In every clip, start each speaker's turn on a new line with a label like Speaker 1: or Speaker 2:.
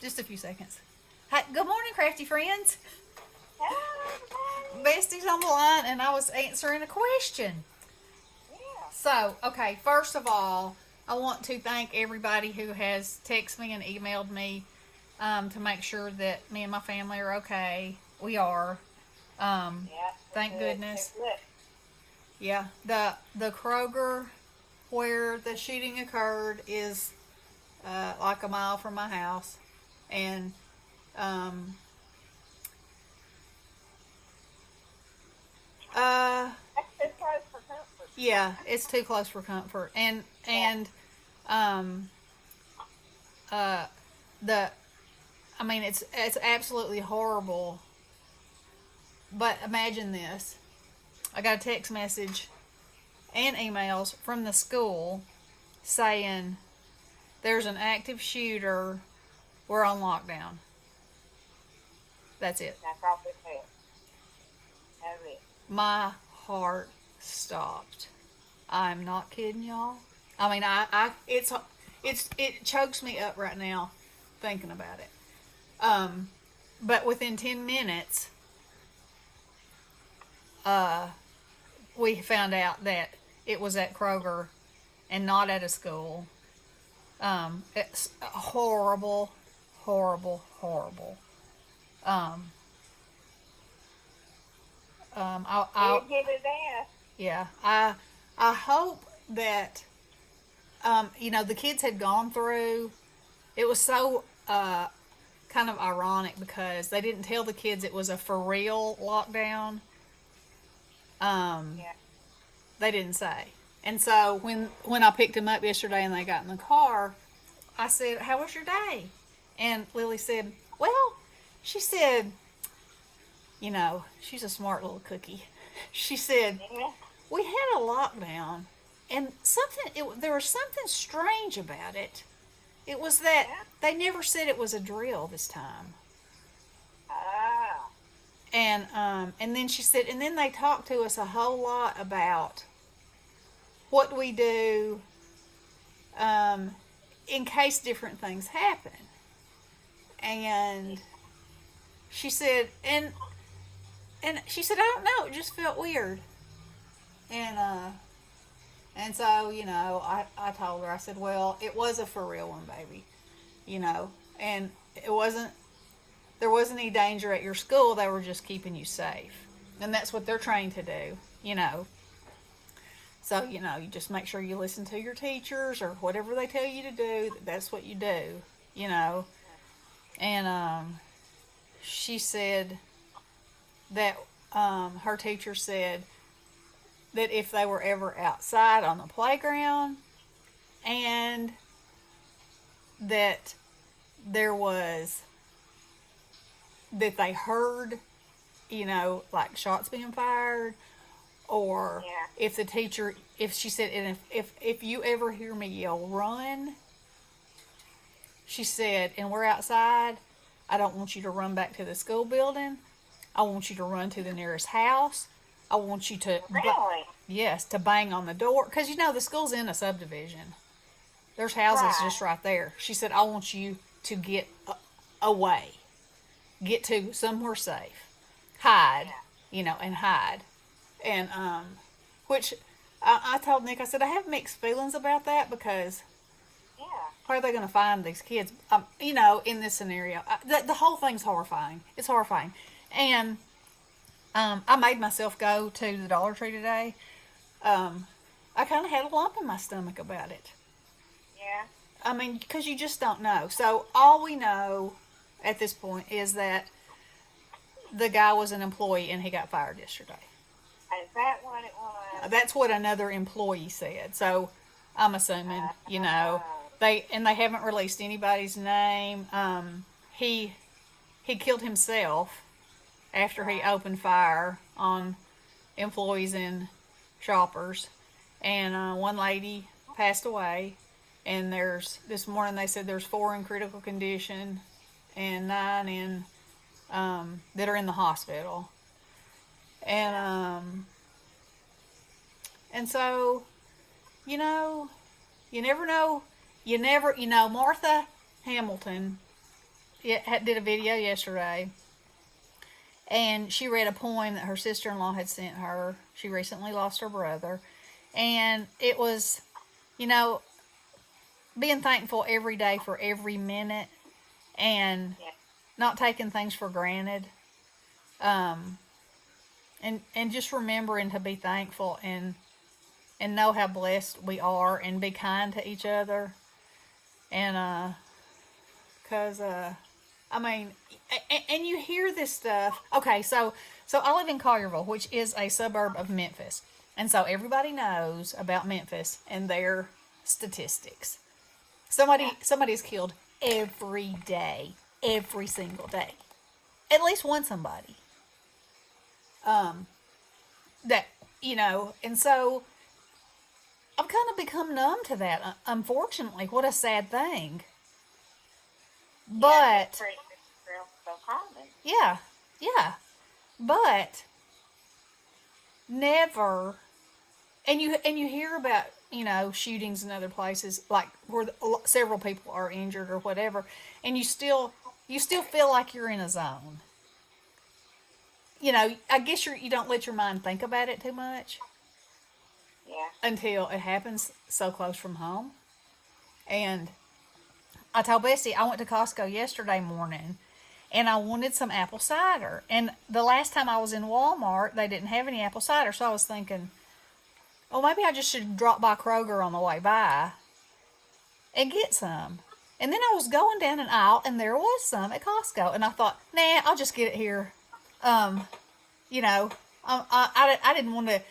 Speaker 1: Just a few seconds. Hi, good morning, crafty friends.
Speaker 2: Hello, everybody.
Speaker 1: Bestie's on the line, and I was answering a question.
Speaker 2: Yeah.
Speaker 1: So, okay, first of all, I want to thank everybody who has texted me and emailed me to make sure that me and my family are okay. We are. Um,
Speaker 2: Yeah. We're
Speaker 1: Thank
Speaker 2: good.
Speaker 1: goodness.
Speaker 2: We're good.
Speaker 1: Yeah, the Kroger where the shooting occurred is like a mile from my house, and um, uh,
Speaker 2: That's too close for comfort.
Speaker 1: yeah, it's too close for comfort,
Speaker 2: Yeah.
Speaker 1: and um, uh, the I mean it's absolutely horrible. But imagine this: I got a text message and emails from the school saying there's an active shooter. We're on lockdown. That's it.
Speaker 2: That's all we said. That's it.
Speaker 1: My heart stopped. I'm not kidding y'all. I mean, it chokes me up right now thinking about it. Um, but within 10 minutes, uh, we found out that it was at Kroger and not at a school. It's horrible, horrible, horrible. Um, I
Speaker 2: Did give it there.
Speaker 1: yeah, I hope that the kids had gone through. It was so kind of ironic because they didn't tell the kids it was a for real lockdown. Um,
Speaker 2: Yeah.
Speaker 1: they didn't say. And so when I picked them up yesterday and they got in the car, I said, "How was your day?" And Lily said, "Well," she said, she's a smart little cookie. She said,
Speaker 2: Yeah.
Speaker 1: "We had a lockdown, and there was something strange about it. It was that
Speaker 2: Yeah.
Speaker 1: they never said it was a drill this time."
Speaker 2: Ah.
Speaker 1: And then she said, and then they talked to us a whole lot about what we do um, in case different things happen. And she said, and she said, "I don't know, it just felt weird." And so I told her, I said, "Well, it was a for real one, baby, and it wasn't there wasn't any danger at your school. They were just keeping you safe, and that's what they're trained to do, you know." So, you just make sure you listen to your teachers or whatever they tell you to do. That's what you do, you know. And she said that her teacher said that if they were ever outside on the playground and that there was, that they heard, like shots being fired, or
Speaker 2: Yeah.
Speaker 1: if the teacher, if she said, and if you ever hear me yell run, she said, and we're outside, I don't want you to run back to the school building. I want you to run to the nearest house. I want you to,
Speaker 2: Really?
Speaker 1: yes, to bang on the door. Because, the school's in a subdivision. There's houses
Speaker 2: Right.
Speaker 1: just right there. She said, I want you to get away, get to somewhere safe, hide,
Speaker 2: Yeah.
Speaker 1: and hide. And, which I told Nick, I said, I have mixed feelings about that because
Speaker 2: Yeah.
Speaker 1: where are they going to find these kids? In this scenario, the whole thing's horrifying. It's horrifying, and I made myself go to the Dollar Tree today. I kind of had a lump in my stomach about it.
Speaker 2: Yeah.
Speaker 1: I mean, because you just don't know. So all we know at this point is that the guy was an employee and he got fired yesterday.
Speaker 2: Is that what it was?
Speaker 1: That's what another employee said. So I'm assuming,
Speaker 2: Oh.
Speaker 1: they haven't released anybody's name. He killed himself after he
Speaker 2: Right.
Speaker 1: opened fire on employees and shoppers, and one lady passed away. And there's this morning they said there's 4 in critical condition and 9 in that are in the hospital. And
Speaker 2: Yeah.
Speaker 1: and so you know you never know. Martha Hamilton did a video yesterday, and she read a poem that her sister-in-law had sent her. She recently lost her brother, and it was, you know, being thankful every day for every minute, and
Speaker 2: Yeah.
Speaker 1: not taking things for granted, um, and just remembering to be thankful and know how blessed we are, and be kind to each other, and cause I mean, and you hear this stuff. Okay, so I live in Collierville, which is a suburb of Memphis, and so everybody knows about Memphis and their statistics. Somebody is killed every day, every single day, at least one somebody. Um, that and so I've kind of become numb to that. Unfortunately, what a sad thing.
Speaker 2: Yeah,
Speaker 1: But
Speaker 2: it's pretty real so common.
Speaker 1: yeah, yeah, but never. And you hear about shootings in other places like where several people are injured or whatever, and you still feel like you're in a zone. I guess you don't let your mind think about it too much
Speaker 2: Yeah.
Speaker 1: until it happens so close from home. And I told Bessie I went to Costco yesterday morning and I wanted some apple cider. And the last time I was in Walmart, they didn't have any apple cider, so I was thinking, oh, maybe I just should drop by Kroger on the way by and get some. And then I was going down an aisle and there was some at Costco, and I thought, nah, I'll just get it here. Um, I didn't want to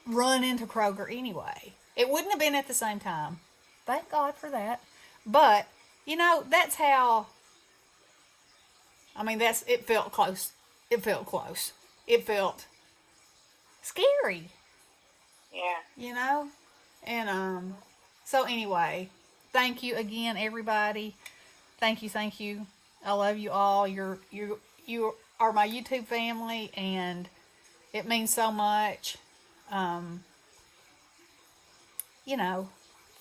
Speaker 1: run into Kroger anyway. It wouldn't have been at the same time. Thank God for that. But, that's how, it felt close. It felt close. It felt scary,
Speaker 2: Yeah.
Speaker 1: And, so anyway, thank you again, everybody. Thank you. I love you all. You are my YouTube family, and it means so much, um,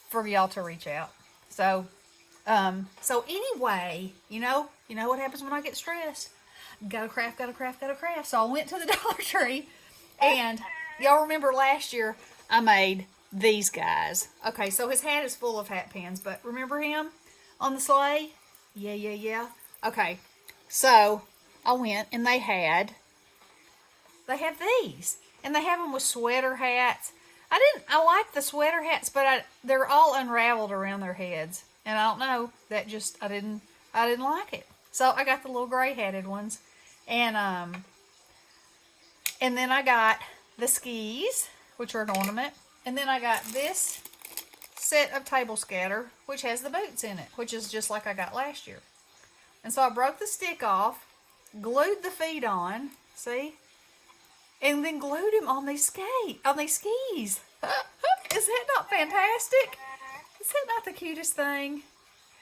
Speaker 1: for y'all to reach out. So anyway, you know what happens when I get stressed? Gotta craft. So I went to the Dollar Tree, and y'all remember last year I made these guys. Okay, so his hat is full of hat pins, but remember him on the sleigh? Yeah. Okay, so I went and they have these, and they have them with sweater hats. I like the sweater hats, but they're all unraveled around their heads, and I don't know, I didn't like it. So I got the little gray hatted ones, and then I got the skis, which are an ornament, and then I got this set of table scatter, which has the boots in it, which is just like I got last year. And so I broke the stick off, glued the feet on, see, and then glued him on these skis. Is that not fantastic? Is that not the cutest thing?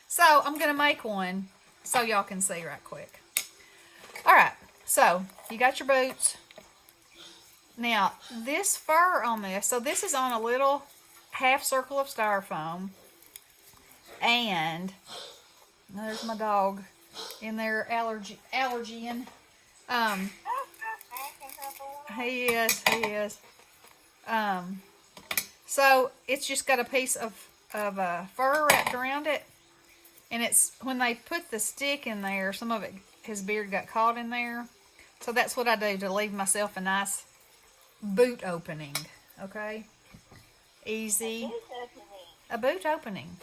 Speaker 1: So I'm gonna make one so y'all can see right quick. All right, so you got your boots. Now this fur on this, so this is on a little half circle of styrofoam, and there's my dog in there allergying. He is. So it's just got a piece of fur wrapped around it, and it's when they put the stick in there, some of it, his beard got caught in there. So that's what I do to leave myself a nice boot opening. Okay, easy, a boot opening,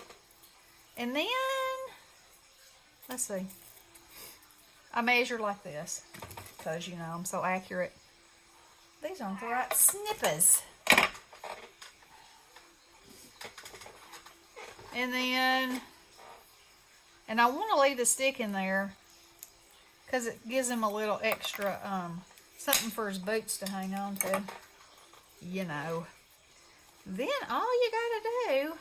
Speaker 1: and then let's see. I measure like this because I'm so accurate. These aren't the right snippers. And I want to leave the stick in there because it gives him a little extra, something for his boots to hang on to. Then all you gotta do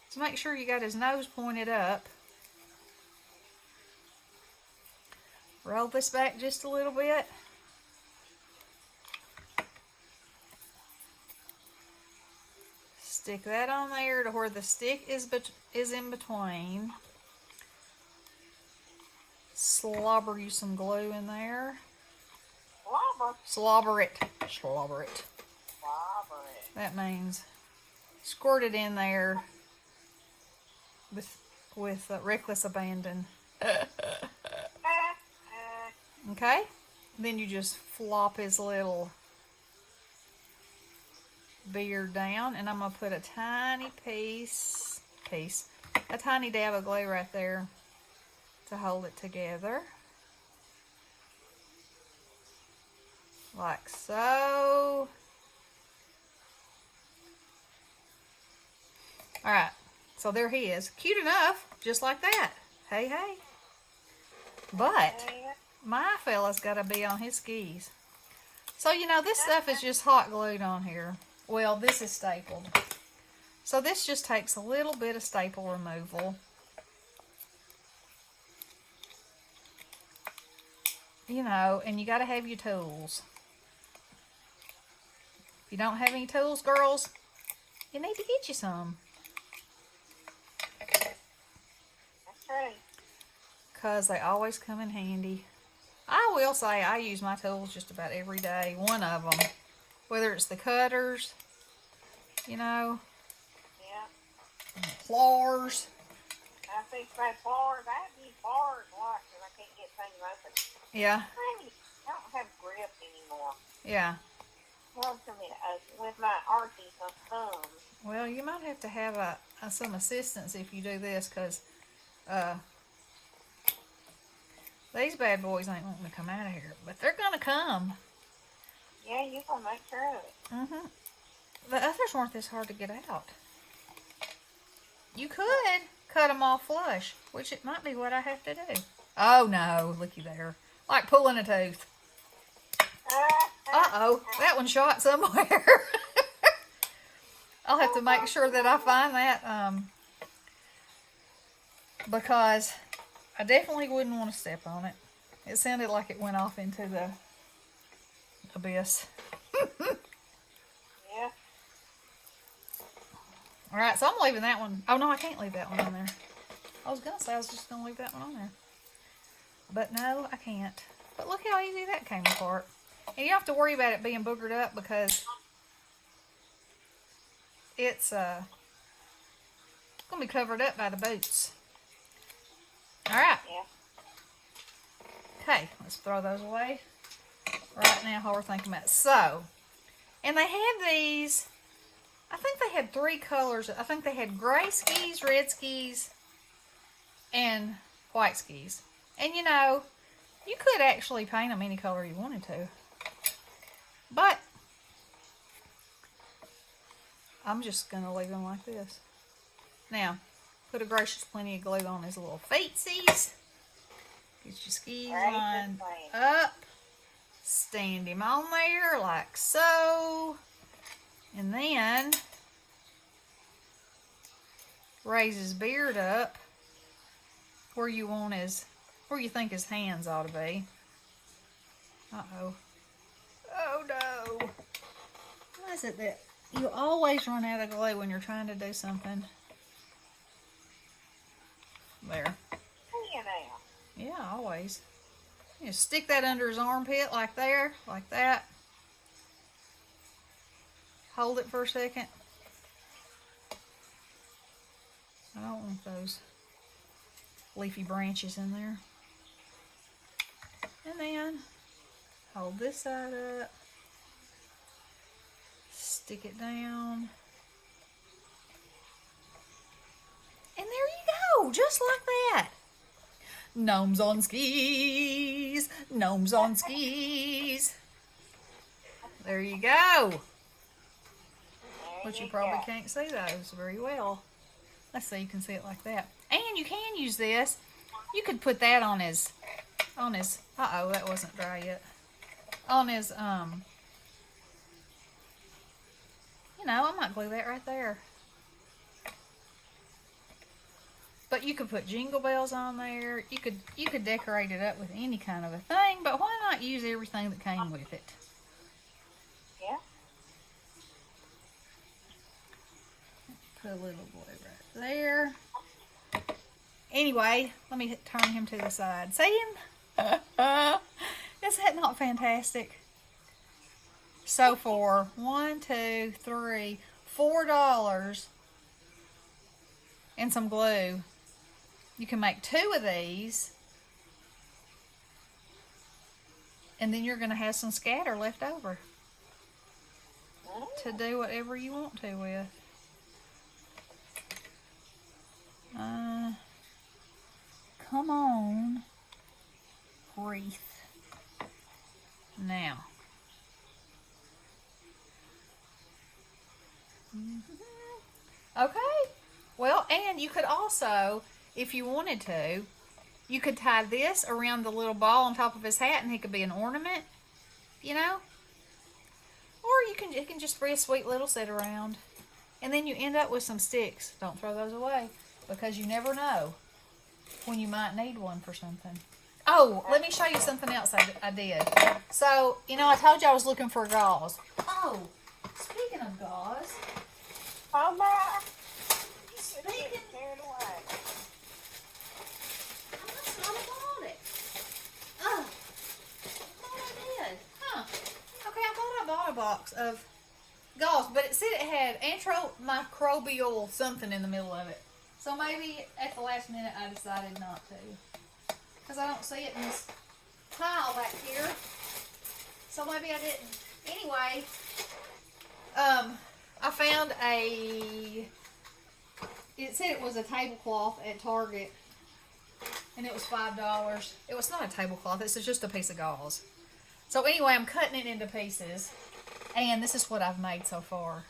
Speaker 1: is make sure you got his nose pointed up. Roll this back just a little bit. Stick that on there to where the stick is in between. slobber you some glue in there.
Speaker 2: Slobber.
Speaker 1: Slobber it. Slobber it.
Speaker 2: Slobber it.
Speaker 1: That means squirt it in there with reckless abandon. Okay? Then you just flop his little beard down, and I'm going to put a tiny a tiny dab of glue right there to hold it together. Like so. Alright, so there he is. Cute enough, just like that. Hey, hey. But my fella's got to be on his skis. So, you know, this stuff is just hot glued on here. Well, this is stapled. So this just takes a little bit of staple removal. You know, and you got to have your tools. If you don't have any tools, girls, you need to get you some.
Speaker 2: That's right.
Speaker 1: Because they always come in handy. I will say I use my tools just about every day. One of them. Whether it's the cutters, you know,
Speaker 2: Yeah.
Speaker 1: claws.
Speaker 2: I think my floors, I need floors a lot because I can't get things open.
Speaker 1: Yeah,
Speaker 2: I don't have grip anymore.
Speaker 1: yeah.
Speaker 2: Hard for me to open with my arches and thumbs.
Speaker 1: Well, you might have to have some assistance if you do this, because these bad boys ain't wanting to come out of here. But they're going to come.
Speaker 2: Yeah, you can make sure of it.
Speaker 1: Mm-hmm. The others weren't this hard to get out. You could cut them off flush, which it might be what I have to do. Oh, no. Looky there. Like pulling a tooth. Uh-oh. That one shot somewhere. I'll have to make sure that I find that, because I definitely wouldn't want to step on it. It sounded like it went off into the abyss.
Speaker 2: Yeah.
Speaker 1: Alright, so I'm leaving that one. Oh, no, I can't leave that one on there. I was going to say I was just going to leave that one on there. But no, I can't. But look how easy that came apart. And you don't have to worry about it being boogered up because it's going to be covered up by the boots. Alright.
Speaker 2: Yeah.
Speaker 1: Okay, let's throw those away. Right now, how we're thinking about it. So, and they had these, I think they had 3 colors. I think they had gray skis, red skis, and white skis. And you know, you could actually paint them any color you wanted to. But, I'm just going to leave them like this. Now, put a gracious plenty of glue on his little feetsies. Get your skis lined up. Stand him on there like so. And then raise his beard up where you want his, where you think his hands ought to be. Uh-oh. Oh no. Why is it that you always run out of glue when you're trying to do something? There.
Speaker 2: You know.
Speaker 1: Yeah, always. You just stick that under his armpit like there, like that. Hold it for a second. I don't want those leafy branches in there. And then hold this side up. Stick it down. And there you go, just like that. Gnomes on skis. Gnomes on skis. There you go. But you probably can't see those very well. Let's see, you can see it like that. And you can use this. You could put that on his, uh-oh, that wasn't dry yet. On his, you know, I might glue that right there. But you could put jingle bells on there. You could decorate it up with any kind of a thing, but why not use everything that came with it?
Speaker 2: Yeah.
Speaker 1: Put a little glue right there. Anyway, let me turn him to the side. See him? Is that not fantastic? So for $4 and some glue, you can make 2 of these, and then you're going to have some scatter left over to do whatever you want to with. Come on, wreath. Now. Okay. Well, and you could also, if you wanted to, you could tie this around the little ball on top of his hat, and it could be an ornament, you know. Or it can just be a sweet little sit around, and then you end up with some sticks. Don't throw those away, because you never know when you might need one for something. Oh, let me show you something else I did. So, I told you I was looking for gauze. Oh, speaking of gauze.
Speaker 2: Oh my!
Speaker 1: Speaking.
Speaker 2: Carried away.
Speaker 1: I must not have bought it. Oh, I thought I did. Huh. Okay, I thought I bought a box of gauze, but it said it had antimicrobial something in the middle of it. So maybe at the last minute I decided not to. Because I don't see it in this pile back here. So maybe I didn't. Anyway, I found it said it was a tablecloth at Target. And it was $5. It was not a tablecloth, it's just a piece of gauze. So anyway, I'm cutting it into pieces. And this is what I've made so far.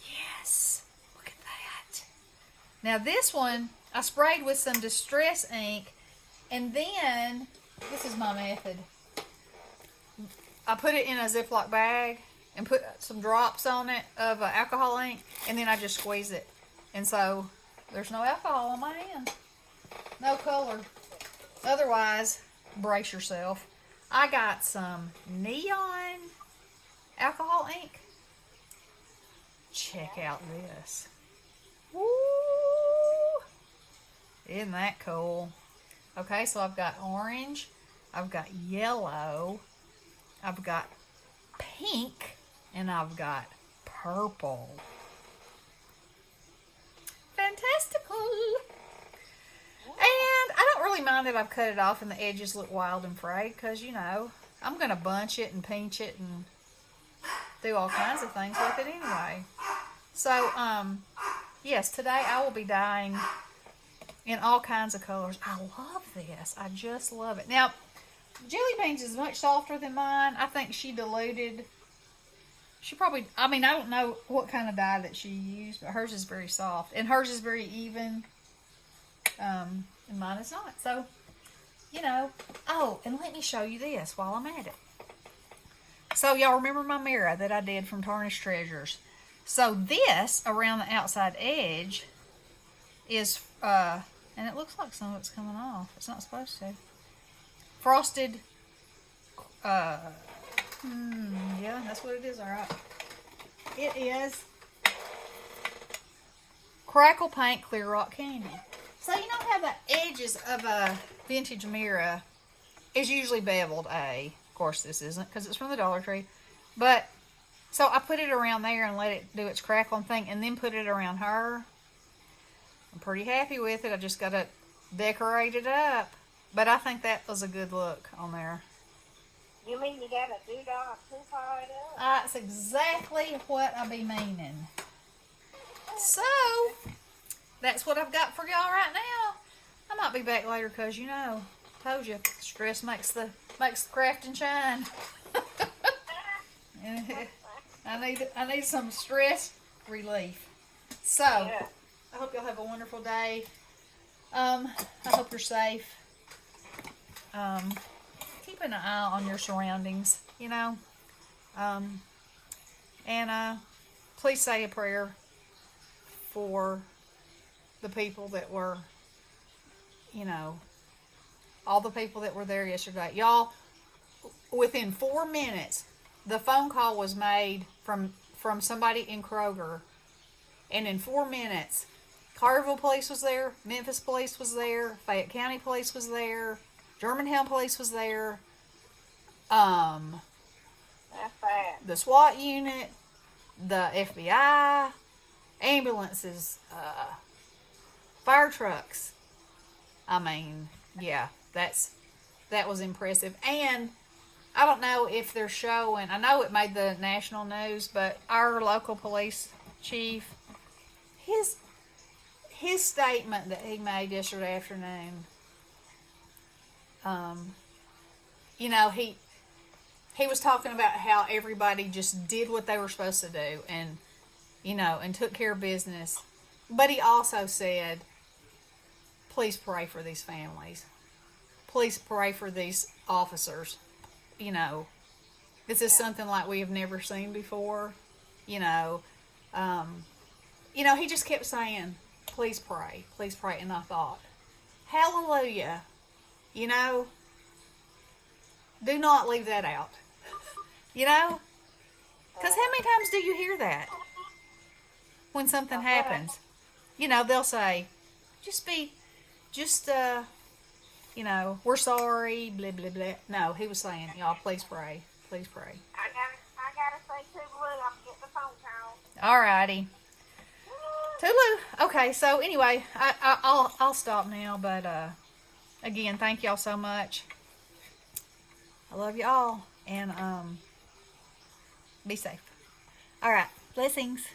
Speaker 1: Yes, look at that. Now this one, I sprayed with some Distress ink, and then, this is my method. I put it in a Ziploc bag and put some drops on it of alcohol ink, and then I just squeeze it. And so, there's no alcohol on my hand. No color. Otherwise, brace yourself. I got some neon alcohol ink. Check out this. Woo! Isn't that cool? Okay, so I've got orange, I've got yellow, I've got pink, and I've got purple. Fantastical! And I don't really mind that I've cut it off and the edges look wild and frayed, because, I'm going to bunch it and pinch it and do all kinds of things with it anyway. So, yes, today I will be dyeing in all kinds of colors. I love this. I just love it. Now, Jelly Beans is much softer than mine. I think she diluted. I don't know what kind of dye that she used, but hers is very soft. And hers is very even. And mine is not. So, Oh, and let me show you this while I'm at it. So, y'all remember my mirror that I did from Tarnished Treasures. So, this, around the outside edge, is, and it looks like some of it's coming off. It's not supposed to. Frosted, yeah, that's what it is, alright. It is Crackle Paint Clear Rock Candy. So, you know how the edges of a vintage mirror is usually beveled, Of course, this isn't, because it's from the Dollar Tree. But, so I put it around there and let it do its crackling thing, and then put it around her. I'm pretty happy with it. I just got to decorate it up. But I think that was a good look on there.
Speaker 2: You mean you got a doodah coupon it up?
Speaker 1: That's exactly what I be meaning. So, that's what I've got for y'all right now. I might be back later because, told you, stress makes the crafting shine. I need some stress relief. So,
Speaker 2: Yeah.
Speaker 1: I hope y'all have a wonderful day. I hope you're safe. Keep an eye on your surroundings, and please say a prayer for the people that were, all the people that were there yesterday. Y'all, within 4 minutes, the phone call was made from somebody in Kroger, and in 4 minutes, Carterville Police was there. Memphis Police was there. Fayette County Police was there. Germantown Police was there.
Speaker 2: That's bad.
Speaker 1: The SWAT unit, the FBI, ambulances, fire trucks. I mean, yeah, that was impressive. And I don't know if they're showing. I know it made the national news, but our local police chief, his statement that he made yesterday afternoon. You know, he was talking about how everybody just did what they were supposed to do, and you know, and took care of business. But he also said, please pray for these families. Please pray for these officers. You know, this is something like we have never seen before. You know, he just kept saying, please pray, and I thought, hallelujah. You know, do not leave that out. You know, because how many times do you hear that when something happens? You know, they'll say, you know, we're sorry, blah, blah, blah. No, he was saying, y'all, please pray. Please pray.
Speaker 2: I gotta say toodaloo. I'm getting the phone call.
Speaker 1: Alrighty. Toodaloo. Okay, so anyway, I'll stop now, but again, thank y'all so much. I love y'all, and be safe. Alright, blessings.